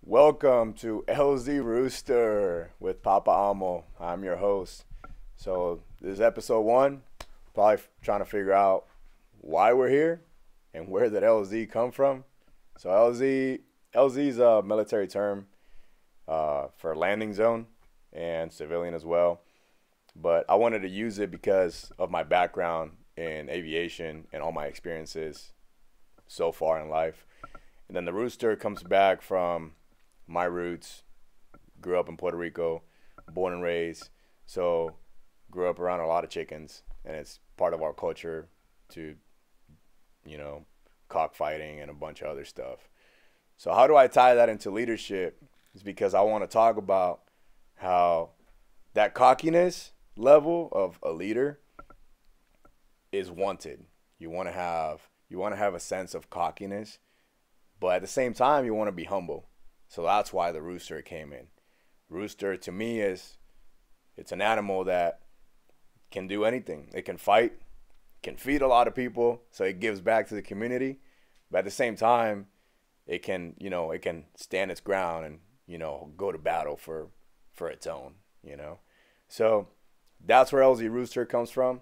Welcome to LZ Rooster with PapaAlmo. I'm your host. So this is episode one. Probably trying to figure out why we're here and where did LZ come from. So LZ is a military term for landing zone and civilian as well. But I wanted to use it because of my background in aviation and all my experiences so far in life. And then the rooster comes back from my roots. Grew up in Puerto Rico, born and raised. So grew up around a lot of chickens, and it's part of our culture to, you know, cockfighting and a bunch of other stuff. So how do I tie that into leadership? Is because I want to talk about how that cockiness level of a leader is wanted. You want to have a sense of cockiness, but at the same time you want to be humble. So that's why the rooster came in. Rooster to me is it's an animal that can do anything. It can fight, can feed a lot of people, so it gives back to the community. But at the same time, it can stand its ground and, go to battle for its own. So that's where LZ Rooster comes from.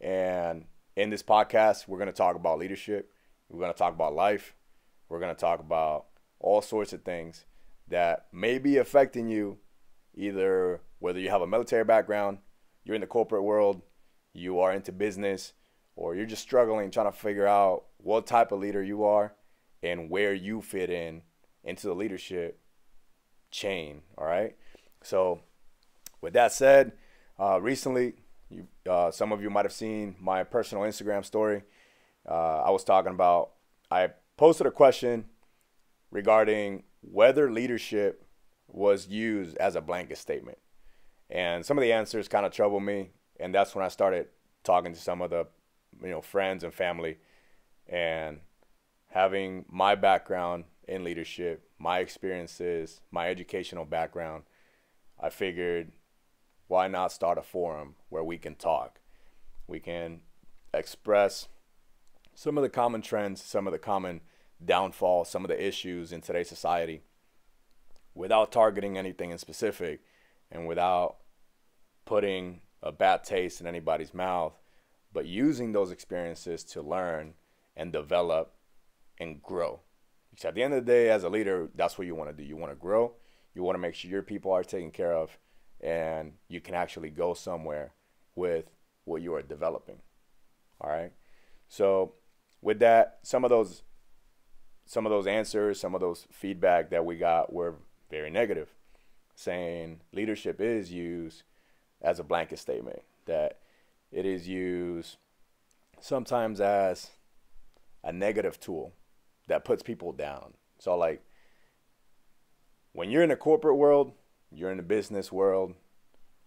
And in this podcast, we're going to talk about leadership. We're going to talk about life. We're going to talk about all sorts of things that may be affecting you, either whether you have a military background, you're in the corporate world, you are into business, or you're just struggling trying to figure out what type of leader you are and where you fit into the leadership chain. All right. So with that said, recently, some of you might have seen my personal Instagram story. I posted a question regarding whether leadership was used as a blanket statement. And some of the answers kind of troubled me. And that's when I started talking to some of the, friends and family, and having my background in leadership, my experiences, my educational background. I figured, why not start a forum where we can talk? We can express some of the common trends, some of the common downfalls, some of the issues in today's society without targeting anything in specific and without putting a bad taste in anybody's mouth, but using those experiences to learn and develop and grow. Because at the end of the day, as a leader, that's what you want to do. You want to grow. You want to make sure your people are taken care of, and you can actually go somewhere with what you are developing. All right. So with that, some of those answers, some of those feedback that we got were very negative, saying leadership is used as a blanket statement, that it is used sometimes as a negative tool that puts people down. So like when you're in the corporate world, you're in the business world,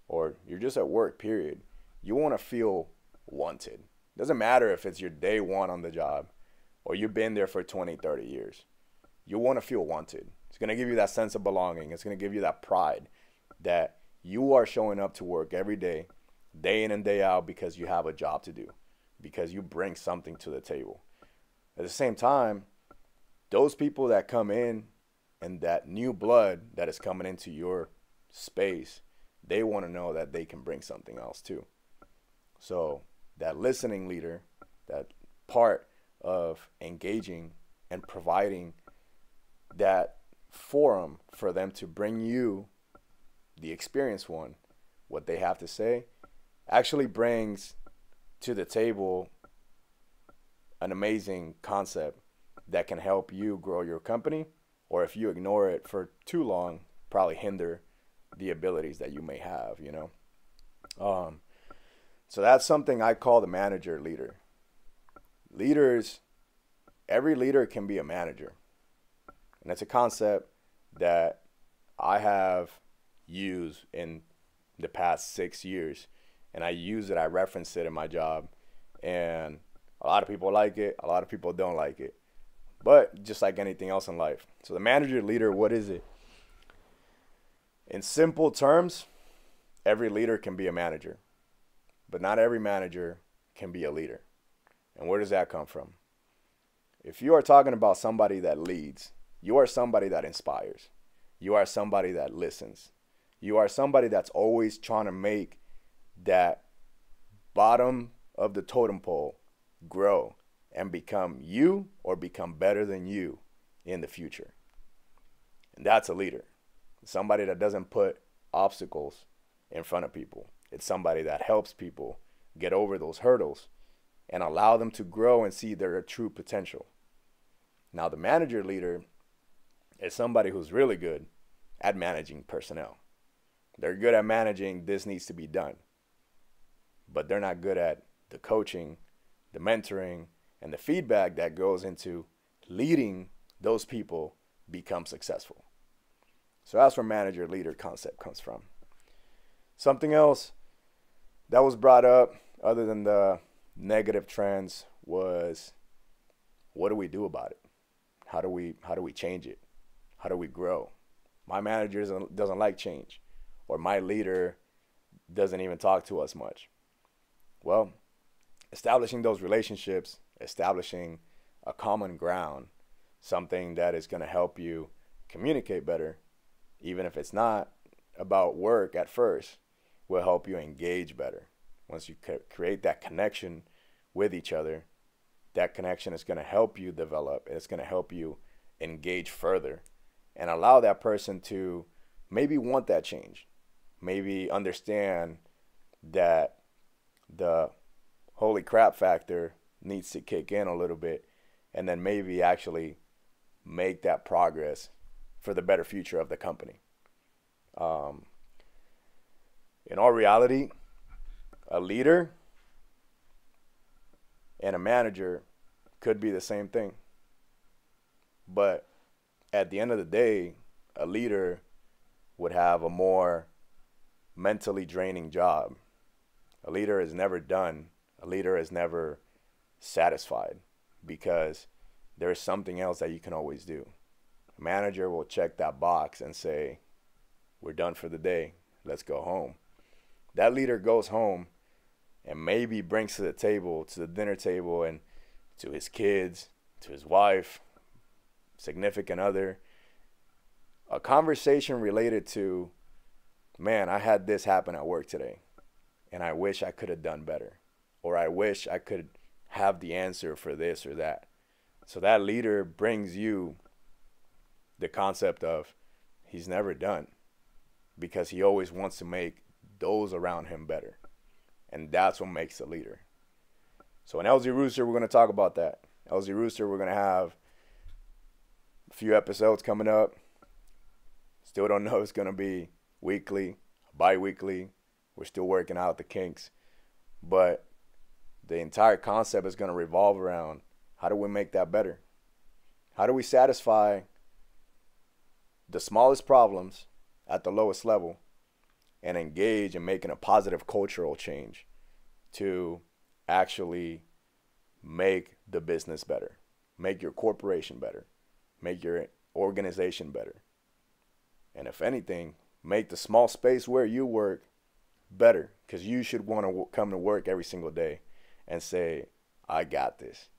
or you're just at work, period, you want to feel wanted. Doesn't matter if it's your day one on the job or you've been there for 20, 30 years. You want to feel wanted. It's going to give you that sense of belonging. It's going to give you that pride that you are showing up to work every day in and day out, because you have a job to do, because you bring something to the table. At the same time, those people that come in and that new blood that is coming into your space, they want to know that they can bring something else too. So that listening leader, that part of engaging and providing that forum for them to bring you, the experienced one, what they have to say, actually brings to the table an amazing concept that can help you grow your company, or if you ignore it for too long, probably hinder the abilities that you may have. So that's something I call the manager leader. Every leader can be a manager. And it's a concept that I have used in the past 6 years. And I reference it in my job. And a lot of people like it, a lot of people don't like it. But just like anything else in life. So the manager leader, what is it? In simple terms, every leader can be a manager. But not every manager can be a leader. And where does that come from? If you are talking about somebody that leads, You are somebody that inspires. You are somebody that listens. You are somebody that's always trying to make that bottom of the totem pole grow and become you or become better than you in the future. And that's a leader. Somebody that doesn't put obstacles in front of people. It's somebody that helps people get over those hurdles and allow them to grow and see their true potential. Now, the manager leader is somebody who's really good at managing personnel. They're good at managing this needs to be done, but they're not good at the coaching, the mentoring, and the feedback that goes into leading those people become successful. So that's where manager leader concept comes from. Something else that was brought up other than the negative trends was, what do we do about it? How do we change it? How do we grow? My manager doesn't like change, or my leader doesn't even talk to us much. Well, establishing those relationships, establishing a common ground, something that is going to help you communicate better, even if it's not about work at first, will help you engage better. Once you create that connection with each other, that connection is going to help you develop. It's going to help you engage further and allow that person to maybe want that change, maybe understand that the holy crap factor needs to kick in a little bit, and then maybe actually make that progress for the better future of the company. In all reality, a leader and a manager could be the same thing. But at the end of the day, a leader would have a more mentally draining job. A leader is never done. A leader is never satisfied because there's something else that you can always do. A manager will check that box and say, we're done for the day. Let's go home. That leader goes home and maybe brings to the dinner table, and to his kids, to his wife, significant other, a conversation related to, man, I had this happen at work today, and I wish I could have done better, or I wish I could have the answer for this or that. So that leader brings you the concept of he's never done, because he always wants to make those around him better. And that's what makes a leader. So in LZ Rooster, we're going to talk about that. LZ Rooster, we're going to have a few episodes coming up. Still don't know if it's going to be weekly, bi-weekly. We're still working out the kinks. But the entire concept is going to revolve around, how do we make that better? How do we satisfy the smallest problems at the lowest level and engage in making a positive cultural change to actually make the business better, make your corporation better, make your organization better, and if anything, make the small space where you work better, because you should want to come to work every single day and say, I got this.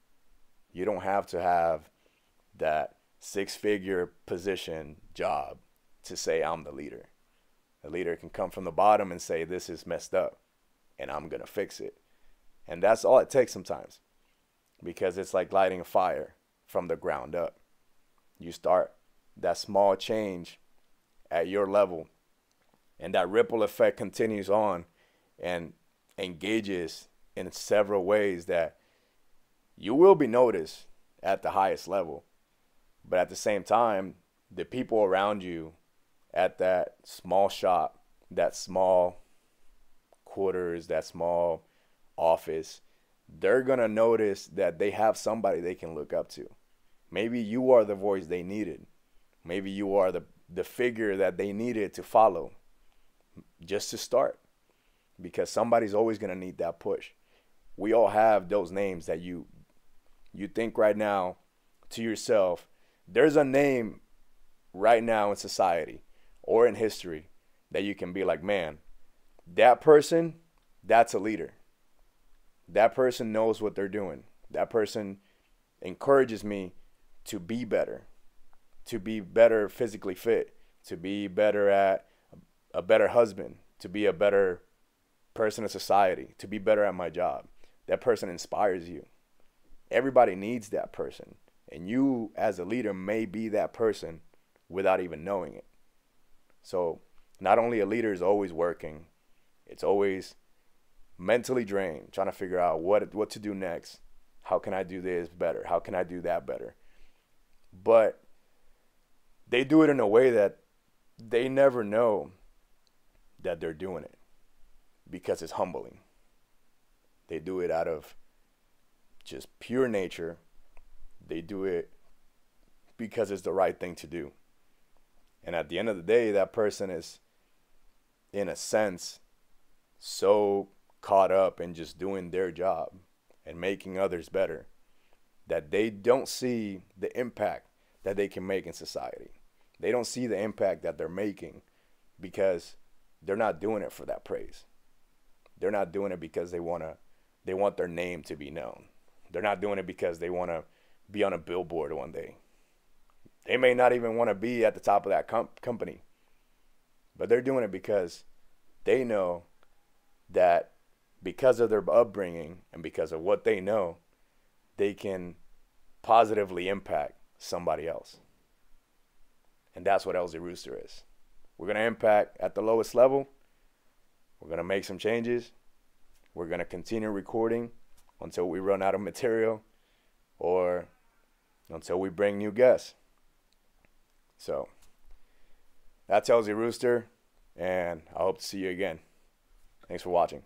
You don't have to have that six-figure position job to say I'm the leader. The leader can come from the bottom and say, this is messed up and I'm going to fix it. And that's all it takes sometimes, because it's like lighting a fire from the ground up. You start that small change at your level, and that ripple effect continues on and engages in several ways that you will be noticed at the highest level. But at the same time, the people around you at that small shop, that small quarters, that small office, they're going to notice that they have somebody they can look up to. Maybe you are the voice they needed. Maybe you are the figure that they needed to follow just to start, because somebody's always going to need that push. We all have those names that you think right now to yourself, there's a name right now in society or in history that you can be like, man, that person, that's a leader. That person knows what they're doing. That person encourages me to be better. to be better physically fit, to be better at a better husband, to be a better person in society, to be better at my job. That person inspires you. Everybody needs that person. And you, as a leader, may be that person without even knowing it. So, not only a leader is always working, it's always mentally drained, trying to figure out what to do next. How can I do this better? How can I do that better? But they do it in a way that they never know that they're doing it because it's humbling. They do it out of just pure nature. They do it because it's the right thing to do. And at the end of the day, that person is, in a sense, so caught up in just doing their job and making others better that they don't see the impact that they can make in society. They don't see the impact that they're making because they're not doing it for that praise. They're not doing it because they want their name to be known. They're not doing it because they want to be on a billboard one day. They may not even want to be at the top of that company, but they're doing it because they know that because of their upbringing and because of what they know, they can positively impact somebody else. And that's what LZ Rooster is. We're going to impact at the lowest level. We're going to make some changes. We're going to continue recording until we run out of material or until we bring new guests. So that's LZ Rooster, and I hope to see you again. Thanks for watching.